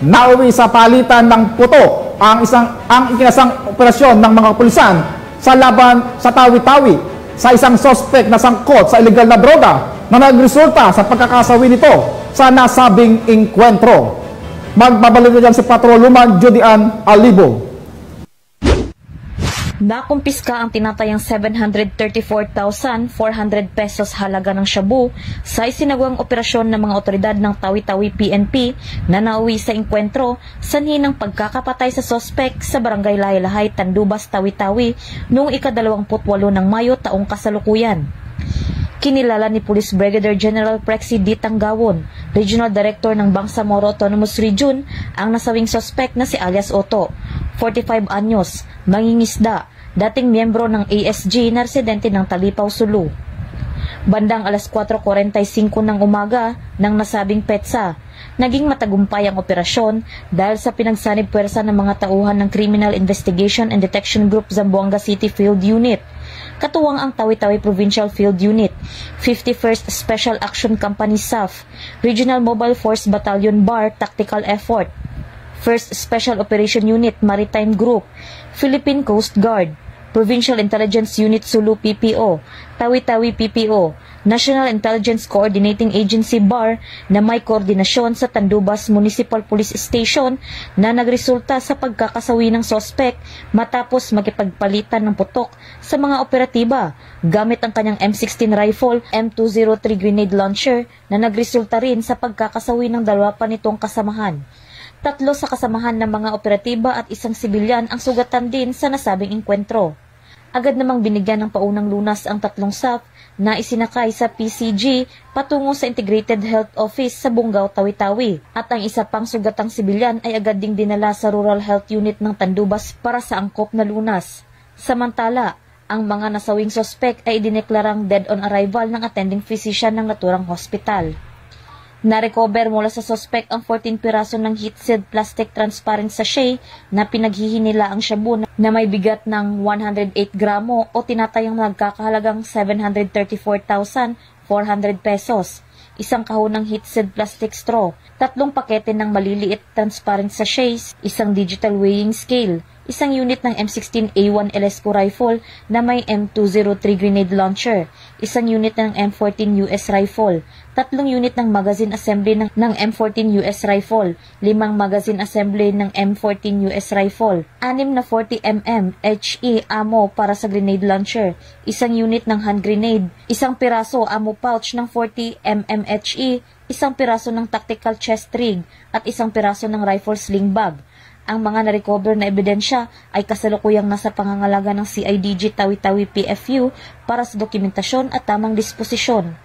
nauwi sa palitan ng puto ang ikinasang operasyon ng mga kapulisan sa laban sa Tawi-Tawi sa isang sospek na sangkot sa illegal na droga na nagresulta sa pagkakasawi nito sa nasabing engkwentro. Magbabalik na dyan si Patrolwoman Judy Ann Alibo. Nakumpiska ang tinatayang 734,400 pesos halaga ng shabu sa isinagawang operasyon ng mga otoridad ng Tawi-Tawi PNP na nauwi sa engkwentro sanhi ng pagkakapatay sa sospek sa Barangay Lahi-Lahay, Tandubas, Tawi-Tawi noong ika-28 ng Mayo taong kasalukuyan. Kinilala ni Police Brigadier General Prexy D. Tanggawon, Regional Director ng Bangsamoro Autonomous Region, ang nasawing sospek na si alias Otto, 45 anyos, mangingisda, dating miyembro ng ASG na residente ng Talipaw, Sulu. Bandang alas 4:45 ng umaga ng nasabing petsa, naging matagumpay ang operasyon dahil sa pinagsanib puwersa ng mga tauhan ng Criminal Investigation and Detection Group Zamboanga City Field Unit, katuwang ang Tawi-Tawi Provincial Field Unit, 51st Special Action Company SAF, Regional Mobile Force Battalion BAR Tactical Effort, 1st Special Operation Unit Maritime Group, Philippine Coast Guard, Provincial Intelligence Unit Sulu PPO, Tawi-Tawi PPO, National Intelligence Coordinating Agency BAR na may koordinasyon sa Tandubas Municipal Police Station na nagresulta sa pagkakasawi ng sospek matapos makipagpalitan ng putok sa mga operatiba gamit ang kanyang M16 rifle, M203 grenade launcher na nagresulta rin sa pagkakasawi ng dalawa pa nitong kasamahan. 3 sa kasamahan ng mga operatiba at isang sibilyan ang sugatan din sa nasabing engkwentro. Agad namang binigyan ng paunang lunas ang 3 SAF na isinakay sa PCG patungo sa Integrated Health Office sa Bungaw, Tawi-Tawi, at ang isa pang sugatang sibilyan ay agad ding dinala sa Rural Health Unit ng Tandubas para sa angkop na lunas. Samantala, ang mga nasawing sospek ay idineklarang dead on arrival ng attending physician ng naturang hospital. Na-recover mula sa sospek ang 14 piraso ng heat-sealed plastic transparent sachet na pinaghihinila ang shabu na may bigat ng 108 gramo o tinatayang nagkakahalagang 734,400 pesos, isang kahon ng heat-sealed plastic straw, 3 pakete ng maliliit transparent sachets, isang digital weighing scale, isang unit ng M16A1 Elesco rifle na may M203 grenade launcher, isang unit ng M14 US rifle, 3 unit ng magazine assembly ng M14 US rifle, 5 magazine assembly ng M14 US rifle, 6 na 40mm HE ammo para sa grenade launcher, isang unit ng hand grenade, isang piraso ammo pouch ng 40mm HE, isang piraso ng tactical chest rig, at isang piraso ng rifle sling bag. Ang mga na-recover na ebidensya ay kasalukuyang nasa pangangalaga ng CIDG Tawi-Tawi PFU para sa dokumentasyon at tamang disposisyon.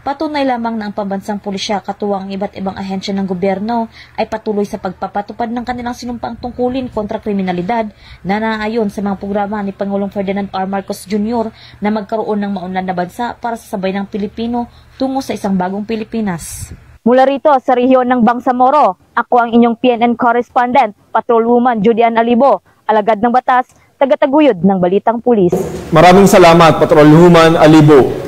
Patunay lamang na ang pambansang pulisya katuwang ang iba't ibang ahensya ng gobyerno ay patuloy sa pagpapatupad ng kanilang sinumpaang tungkulin kontra kriminalidad na naayon sa mga programa ni Pangulong Ferdinand R. Marcos Jr. na magkaroon ng maunlad na bansa para sa sabay ng Pilipino tungo sa isang bagong Pilipinas. Mula rito sa rehiyon ng Bangsamoro, ako ang inyong PNN correspondent, Patrolwoman Judy Ann Alibo, alagad ng batas, tagataguyod ng Balitang Pulis. Maraming salamat, Patrolwoman Alibo.